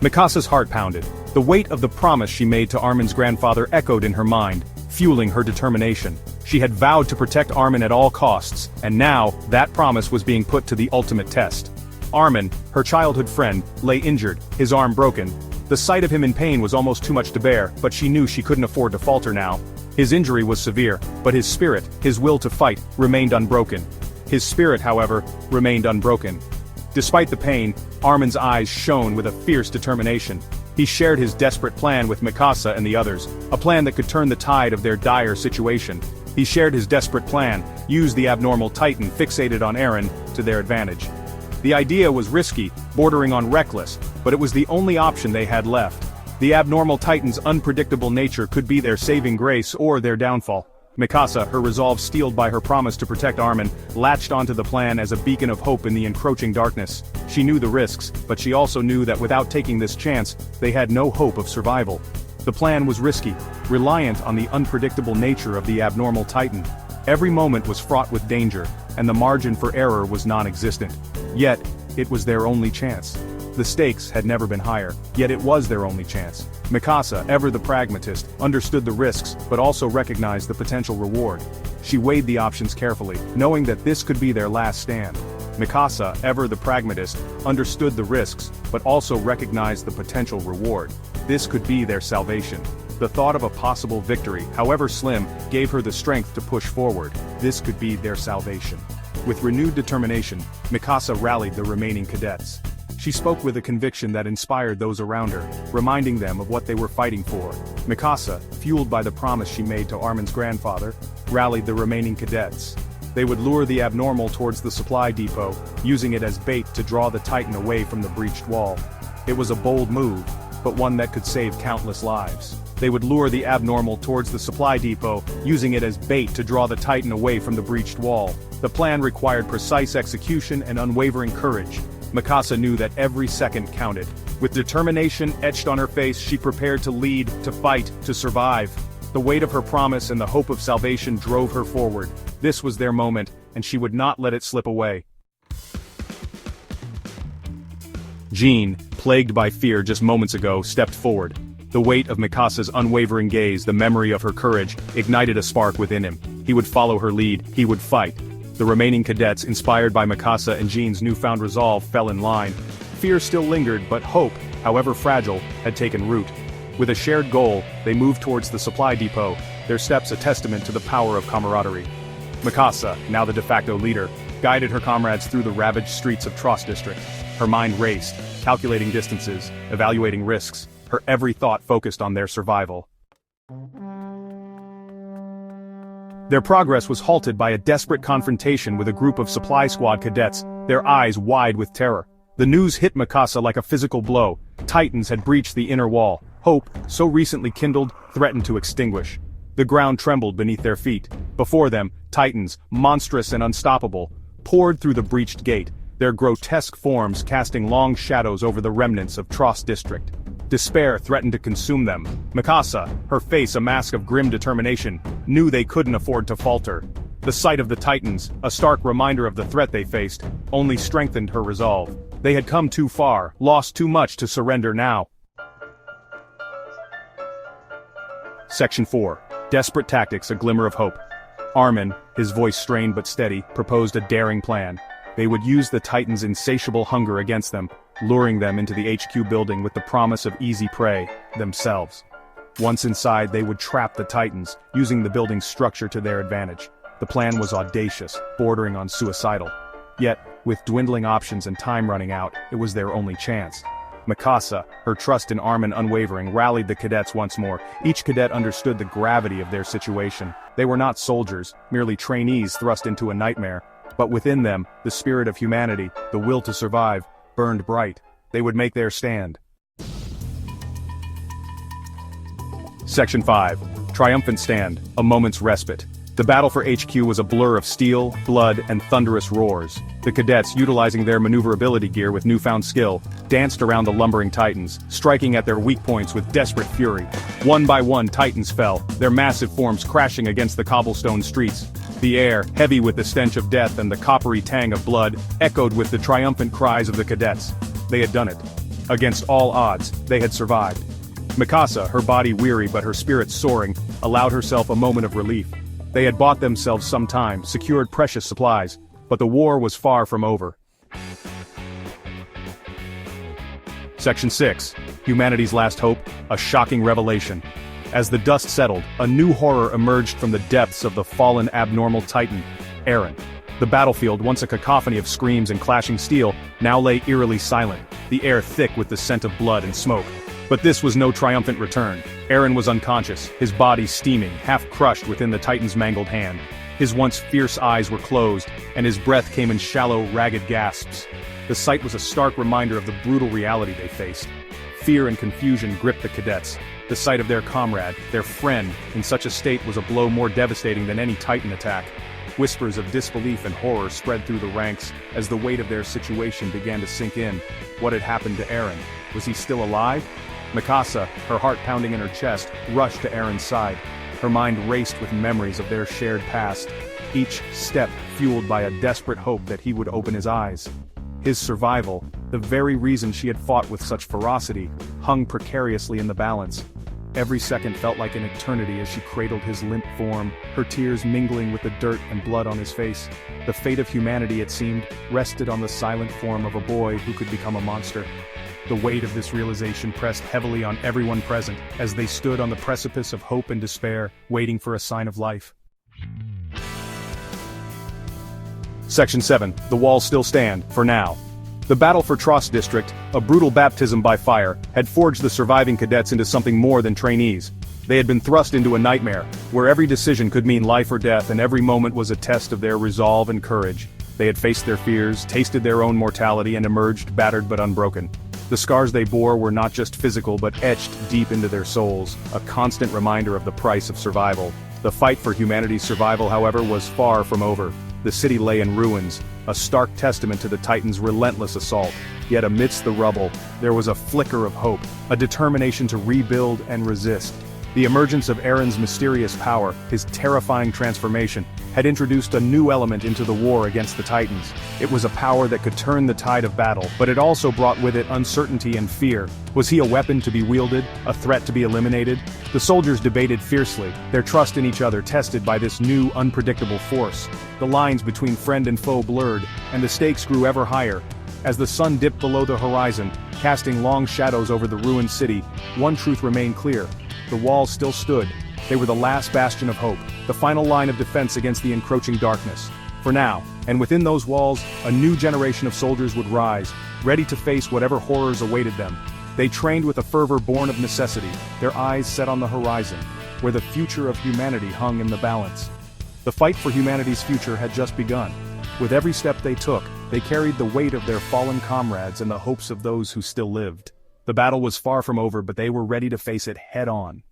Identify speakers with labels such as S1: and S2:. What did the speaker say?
S1: Mikasa's heart pounded. The weight of the promise she made to Armin's grandfather echoed in her mind, fueling her determination. She had vowed to protect Armin at all costs, and now, that promise was being put to the ultimate test. Armin, her childhood friend, lay injured, his arm broken. The sight of him in pain was almost too much to bear, but she knew she couldn't afford to falter now. His injury was severe, but his spirit, his will to fight, remained unbroken. His spirit, however, remained unbroken. Despite the pain, Armin's eyes shone with a fierce determination. He shared his desperate plan with Mikasa and the others, a plan that could turn the tide of their dire situation. He shared his desperate plan, use the abnormal Titan fixated on Eren, to their advantage. The idea was risky, bordering on reckless, but it was the only option they had left. The abnormal Titan's unpredictable nature could be their saving grace or their downfall. Mikasa, her resolve steeled by her promise to protect Armin, latched onto the plan as a beacon of hope in the encroaching darkness. She knew the risks, but she also knew that without taking this chance, they had no hope of survival. The plan was risky, reliant on the unpredictable nature of the abnormal Titan. Every moment was fraught with danger, and the margin for error was non-existent. Yet, it was their only chance. The stakes had never been higher, yet it was their only chance. Mikasa, ever the pragmatist, understood the risks, but also recognized the potential reward. She weighed the options carefully, knowing that this could be their last stand. Mikasa, ever the pragmatist, understood the risks, but also recognized the potential reward. This could be their salvation. The thought of a possible victory, however slim, gave her the strength to push forward. This could be their salvation. With renewed determination, Mikasa rallied the remaining cadets. She spoke with a conviction that inspired those around her, reminding them of what they were fighting for. Mikasa, fueled by the promise she made to Armin's grandfather, rallied the remaining cadets. They would lure the abnormal towards the supply depot, using it as bait to draw the Titan away from the breached wall. It was a bold move, but one that could save countless lives. They would lure the abnormal towards the supply depot, using it as bait to draw the Titan away from the breached wall. The plan required precise execution and unwavering courage. Mikasa knew that every second counted. With determination etched on her face, she prepared to lead, to fight, to survive. The weight of her promise and the hope of salvation drove her forward. This was their moment, and she would not let it slip away. Jean, plagued by fear just moments ago, stepped forward. The weight of Mikasa's unwavering gaze, the memory of her courage, ignited a spark within him. He would follow her lead, he would fight. The remaining cadets, inspired by Mikasa and Jean's newfound resolve, fell in line. Fear still lingered, but hope, however fragile, had taken root. With a shared goal, they moved towards the supply depot, their steps a testament to the power of camaraderie. Mikasa, now the de facto leader, guided her comrades through the ravaged streets of Trost District. Her mind raced, calculating distances, evaluating risks, her every thought focused on their survival. Their progress was halted by a desperate confrontation with a group of supply squad cadets, their eyes wide with terror. The news hit Mikasa like a physical blow. Titans had breached the inner wall. Hope, so recently kindled, threatened to extinguish. The ground trembled beneath their feet. Before them, Titans, monstrous and unstoppable, poured through the breached gate, their grotesque forms casting long shadows over the remnants of Trost District. Despair threatened to consume them. Mikasa, her face a mask of grim determination, knew they couldn't afford to falter. The sight of the Titans, a stark reminder of the threat they faced, only strengthened her resolve. They had come too far, lost too much to surrender now. Section 4. Desperate Tactics, a Glimmer of Hope. Armin, his voice strained but steady, proposed a daring plan. They would use the Titans' insatiable hunger against them, luring them into the HQ building with the promise of easy prey, themselves. Once inside, they would trap the Titans, using the building's structure to their advantage. The plan was audacious, bordering on suicidal. Yet, with dwindling options and time running out, it was their only chance. Mikasa, her trust in Armin unwavering, rallied the cadets once more. Each cadet understood the gravity of their situation. They were not soldiers, merely trainees thrust into a nightmare. But within them, the spirit of humanity, the will to survive, burned bright. They would make their stand. Section 5. Triumphant Stand, a moment's respite. The battle for HQ was a blur of steel, blood, and thunderous roars. The cadets, utilizing their maneuverability gear with newfound skill, danced around the lumbering Titans, striking at their weak points with desperate fury. One by one Titans fell, their massive forms crashing against the cobblestone streets. The air, heavy with the stench of death and the coppery tang of blood, echoed with the triumphant cries of the cadets. They had done it. Against all odds, they had survived. Mikasa, her body weary but her spirit soaring, allowed herself a moment of relief. They had bought themselves some time, secured precious supplies, but the war was far from over. Section 6. Humanity's Last Hope, a shocking revelation. As the dust settled, a new horror emerged from the depths of the fallen abnormal titan, Eren. The battlefield, once a cacophony of screams and clashing steel, now lay eerily silent, the air thick with the scent of blood and smoke. But this was no triumphant return. Eren was unconscious, his body steaming, half crushed within the titan's mangled hand. His once fierce eyes were closed, and his breath came in shallow, ragged gasps. The sight was a stark reminder of the brutal reality they faced. Fear and confusion gripped the cadets. The sight of their comrade, their friend, in such a state was a blow more devastating than any titan attack. Whispers of disbelief and horror spread through the ranks as the weight of their situation began to sink in. What had happened to Eren? Was he still alive? Mikasa, her heart pounding in her chest, rushed to Eren's side. Her mind raced with memories of their shared past, each step fueled by a desperate hope that he would open his eyes. His survival, the very reason she had fought with such ferocity, hung precariously in the balance. Every second felt like an eternity as she cradled his limp form, her tears mingling with the dirt and blood on his face. The fate of humanity, it seemed, rested on the silent form of a boy who could become a monster. The weight of this realization pressed heavily on everyone present as they stood on the precipice of hope and despair, waiting for a sign of life. Section 7. The walls still stand, for now. The battle for Trost District, a brutal baptism by fire, had forged the surviving cadets into something more than trainees. They had been thrust into a nightmare, where every decision could mean life or death and every moment was a test of their resolve and courage. They had faced their fears, tasted their own mortality and emerged battered but unbroken. The scars they bore were not just physical but etched deep into their souls, a constant reminder of the price of survival. The fight for humanity's survival, however, was far from over. The city lay in ruins, a stark testament to the Titan's relentless assault. Yet amidst the rubble, there was a flicker of hope, a determination to rebuild and resist. The emergence of Eren's mysterious power, his terrifying transformation, had introduced a new element into the war against the Titans. It was a power that could turn the tide of battle, but it also brought with it uncertainty and fear. Was he a weapon to be wielded, a threat to be eliminated? The soldiers debated fiercely, their trust in each other tested by this new, unpredictable force. The lines between friend and foe blurred, and the stakes grew ever higher. As the sun dipped below the horizon, casting long shadows over the ruined city, one truth remained clear. The walls still stood. They were the last bastion of hope, the final line of defense against the encroaching darkness. For now, and within those walls, a new generation of soldiers would rise, ready to face whatever horrors awaited them. They trained with a fervor born of necessity, their eyes set on the horizon, where the future of humanity hung in the balance. The fight for humanity's future had just begun. With every step they took, they carried the weight of their fallen comrades and the hopes of those who still lived. The battle was far from over, but they were ready to face it head-on.